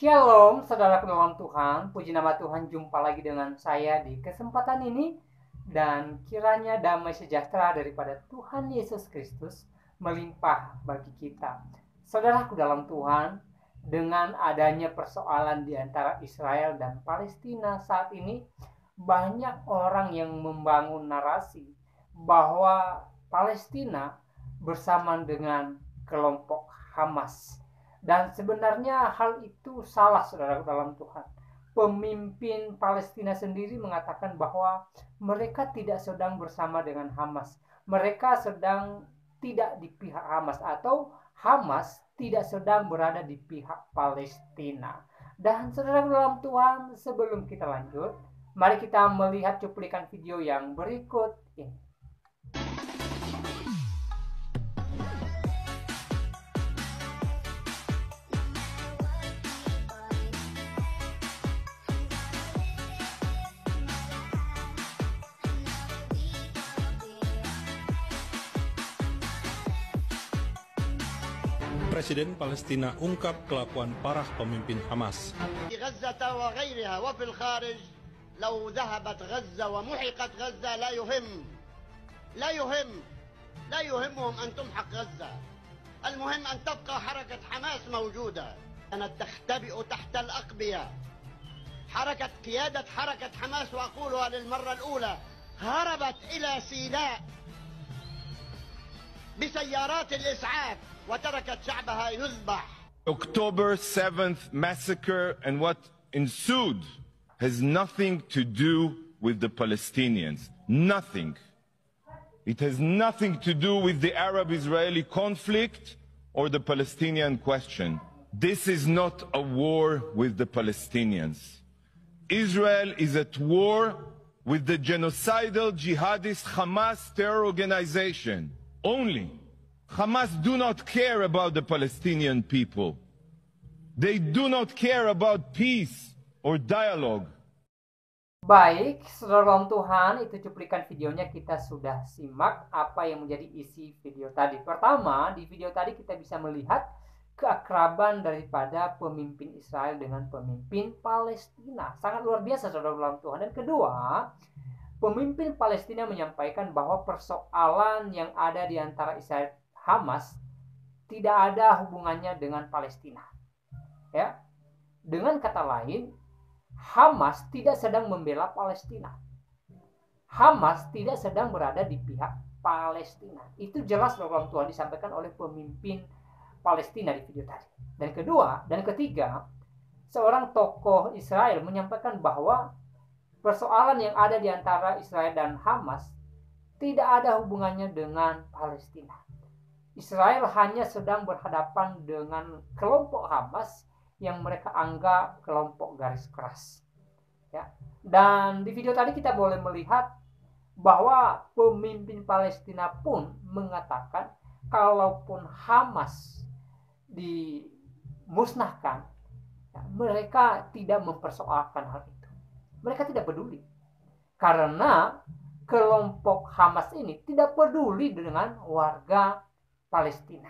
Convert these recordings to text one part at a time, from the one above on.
Shalom, saudaraku dalam Tuhan. Puji nama Tuhan, jumpa lagi dengan saya di kesempatan ini. Dan kiranya damai sejahtera daripada Tuhan Yesus Kristus melimpah bagi kita. Saudaraku dalam Tuhan, dengan adanya persoalan di antara Israel dan Palestina saat ini, banyak orang yang membangun narasi bahwa Palestina bersama dengan kelompok Hamas. Dan sebenarnya hal itu salah, saudara dalam Tuhan. Pemimpin Palestina sendiri mengatakan bahwa mereka tidak sedang bersama dengan Hamas. Mereka sedang tidak di pihak Hamas, atau Hamas tidak sedang berada di pihak Palestina. Dan saudara dalam Tuhan, sebelum kita lanjut, mari kita melihat cuplikan video yang berikut ini. Presiden Palestina ungkap kelakuan parah pemimpin Hamas. في غزة وغيرها وفي الخارج لو ذهبت غزة ومحقت غزة لا يهمهم أن تمحق غزة. المهم أن تبقى حركة حماس موجودة. كانت تختبئ تحت الأقبية. قيادة حركة حماس، وأقولها للمرة الأولى، هربت إلى سيناء بسيارات الإسعاف وتركت شعبها يذبح. October 7th massacre and what ensued has nothing to do with the Palestinians. Nothing. It has nothing to do with the Arab-Israeli conflict or the Palestinian question. This is not a war with the Palestinians. Israel is at war with the genocidal jihadist Hamas terror organization. Only. Hamas do not care about the Palestinian people. They do not care about peace or dialogue. Baik, saudara dalam Tuhan, itu cuplikan videonya. Kita sudah simak apa yang menjadi isi video tadi. Pertama, di video tadi kita bisa melihat keakraban daripada pemimpin Israel dengan pemimpin Palestina. Sangat luar biasa, saudara dalam Tuhan. Dan kedua, pemimpin Palestina menyampaikan bahwa persoalan yang ada di antara Israel Hamas tidak ada hubungannya dengan Palestina. Ya. Dengan kata lain, Hamas tidak sedang membela Palestina. Hamas tidak sedang berada di pihak Palestina. Itu jelas dalam Tuhan disampaikan oleh pemimpin Palestina di video tadi. Dan kedua, dan ketiga, seorang tokoh Israel menyampaikan bahwa persoalan yang ada di antara Israel dan Hamas tidak ada hubungannya dengan Palestina. Israel hanya sedang berhadapan dengan kelompok Hamas yang mereka anggap kelompok garis keras. Ya. Dan di video tadi kita boleh melihat bahwa pemimpin Palestina pun mengatakan kalaupun Hamas dimusnahkan, ya, mereka tidak mempersoalkan hal itu. Mereka tidak peduli. Karena kelompok Hamas ini tidak peduli dengan warga Palestina.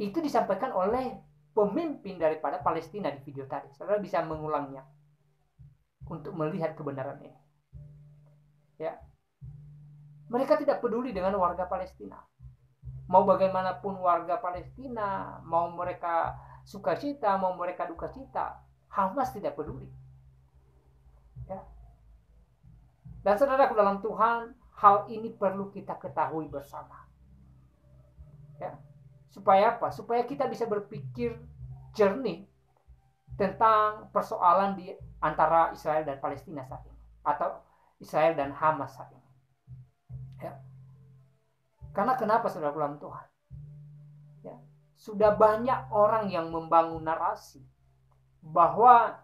Itu disampaikan oleh pemimpin daripada Palestina di video tadi. Saudara bisa mengulangnya untuk melihat kebenaran ini. Ya. Mereka tidak peduli dengan warga Palestina. Mau bagaimanapun warga Palestina, mau mereka sukacita, mau mereka duka cita, Hamas tidak peduli. Ya. Dan saudaraku dalam Tuhan, hal ini perlu kita ketahui bersama. Ya. Supaya apa? Supaya kita bisa berpikir jernih tentang persoalan di antara Israel dan Palestina saat ini, atau Israel dan Hamas saat ini. Ya. Karena kenapa, saudara dalam Tuhan? Ya. Sudah banyak orang yang membangun narasi bahwa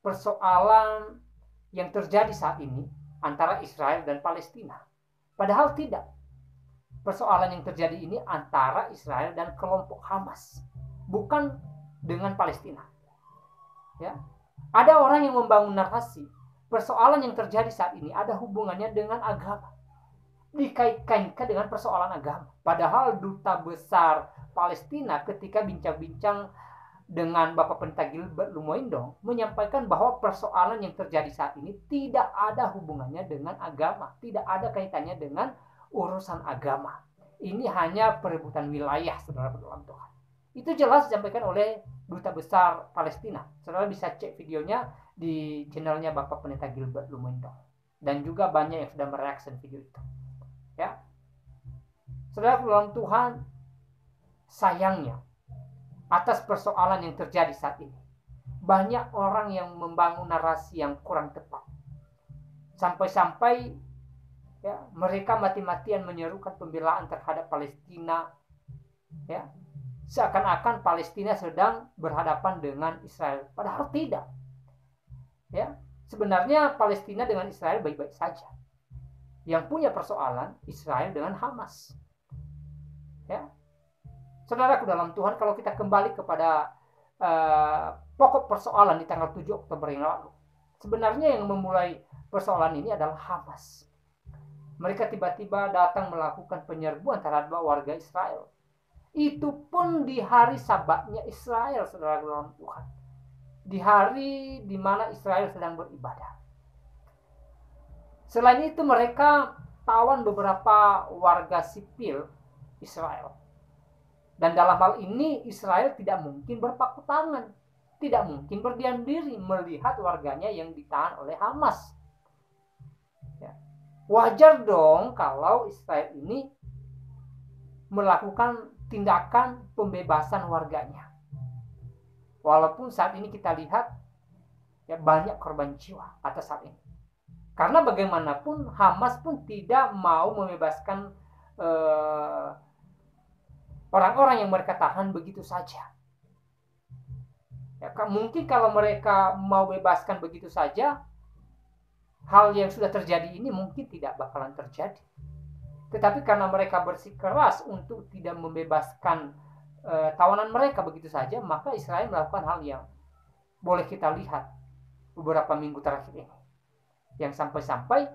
persoalan yang terjadi saat ini antara Israel dan Palestina. Padahal tidak. Persoalan yang terjadi ini antara Israel dan kelompok Hamas, bukan dengan Palestina. Ya. Ada orang yang membangun narasi persoalan yang terjadi saat ini ada hubungannya dengan agama, dikait-kaitkan dengan persoalan agama. Padahal duta besar Palestina ketika bincang-bincang dengan Bapak Pendeta Gilbert Lumoindong menyampaikan bahwa persoalan yang terjadi saat ini tidak ada hubungannya dengan agama, tidak ada kaitannya dengan urusan agama. Ini hanya perebutan wilayah, saudara dalam Tuhan. Itu jelas disampaikan oleh Duta Besar Palestina. Saudara bisa cek videonya di channelnya Bapak Pendeta Gilbert Lumoindong. Dan juga banyak yang sudah mereaksi video itu. Ya, saudara dalam Tuhan, sayangnya atas persoalan yang terjadi saat ini, banyak orang yang membangun narasi yang kurang tepat. Sampai-sampai ya, mereka mati-matian menyerukan pembelaan terhadap Palestina. Ya, seakan-akan Palestina sedang berhadapan dengan Israel. Padahal tidak. Ya, sebenarnya Palestina dengan Israel baik-baik saja. Yang punya persoalan Israel dengan Hamas. Ya, saudaraku dalam Tuhan, kalau kita kembali kepada pokok persoalan di tanggal 7 Oktober yang lalu, sebenarnya yang memulai persoalan ini adalah Hamas. Mereka tiba-tiba datang melakukan penyerbuan terhadap warga Israel. Itu pun di hari Sabatnya Israel, saudara dalam Tuhan. Di hari di mana Israel sedang beribadah. Selain itu mereka tawan beberapa warga sipil Israel. Dan dalam hal ini Israel tidak mungkin berpakku tangan, tidak mungkin berdiam diri melihat warganya yang ditahan oleh Hamas. Ya. Wajar dong kalau Israel ini melakukan tindakan pembebasan warganya. Walaupun saat ini kita lihat ya banyak korban jiwa atas hal ini. Karena bagaimanapun Hamas pun tidak mau membebaskan orang-orang yang mereka tahan begitu saja. Ya, mungkin kalau mereka mau bebaskan begitu saja, hal yang sudah terjadi ini mungkin tidak bakalan terjadi. Tetapi karena mereka bersikeras untuk tidak membebaskan tawanan mereka begitu saja, maka Israel melakukan hal yang boleh kita lihat beberapa minggu terakhir ini. Yang sampai-sampai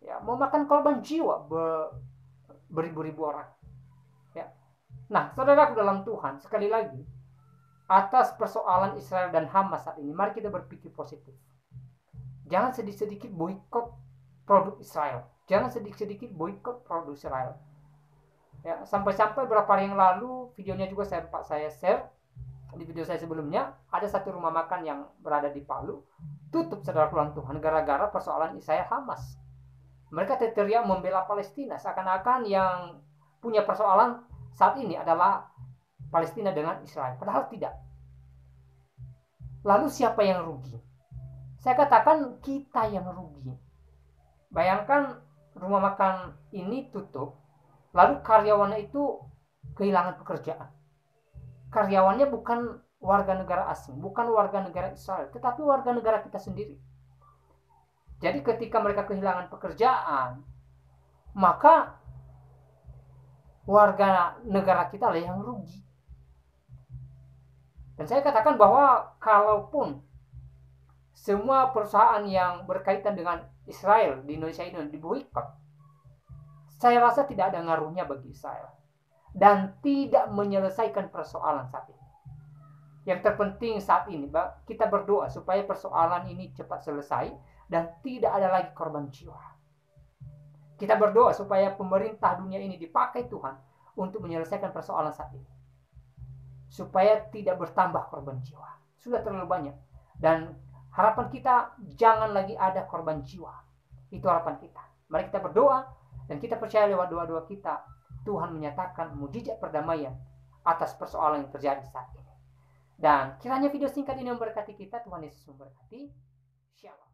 ya, memakan korban jiwa beribu-ribu orang. Ya. Nah, saudaraku dalam Tuhan, sekali lagi, atas persoalan Israel dan Hamas saat ini, mari kita berpikir positif. Jangan sedikit-sedikit boikot produk Israel. Jangan sedikit-sedikit boikot produk Israel. Ya, sampai-sampai beberapa hari yang lalu, videonya juga saya share di video saya sebelumnya, ada satu rumah makan yang berada di Palu, tutup, saudara dalam Tuhan, gara-gara persoalan Israel Hamas. Mereka teriak membela Palestina, seakan-akan yang punya persoalan saat ini adalah Palestina dengan Israel. Padahal tidak. Lalu siapa yang rugi? Saya katakan kita yang rugi. Bayangkan rumah makan ini tutup, lalu karyawannya itu kehilangan pekerjaan. Karyawannya bukan warga negara asing, bukan warga negara Israel, tetapi warga negara kita sendiri. Jadi ketika mereka kehilangan pekerjaan, maka warga negara kita lah yang rugi. Dan saya katakan bahwa kalaupun semua perusahaan yang berkaitan dengan Israel di Indonesia ini diboikot, saya rasa tidak ada ngaruhnya bagi Israel dan tidak menyelesaikan persoalan saat ini. Yang terpenting saat ini, kita berdoa supaya persoalan ini cepat selesai dan tidak ada lagi korban jiwa. Kita berdoa supaya pemerintah dunia ini dipakai Tuhan untuk menyelesaikan persoalan saat ini, supaya tidak bertambah korban jiwa. Sudah terlalu banyak. Dan harapan kita jangan lagi ada korban jiwa. Itu harapan kita. Mari kita berdoa dan kita percaya lewat doa-doa kita, Tuhan menyatakan mujizat perdamaian atas persoalan yang terjadi saat ini. Dan kiranya video singkat ini memberkati kita. Tuhan Yesus memberkati. Shalom.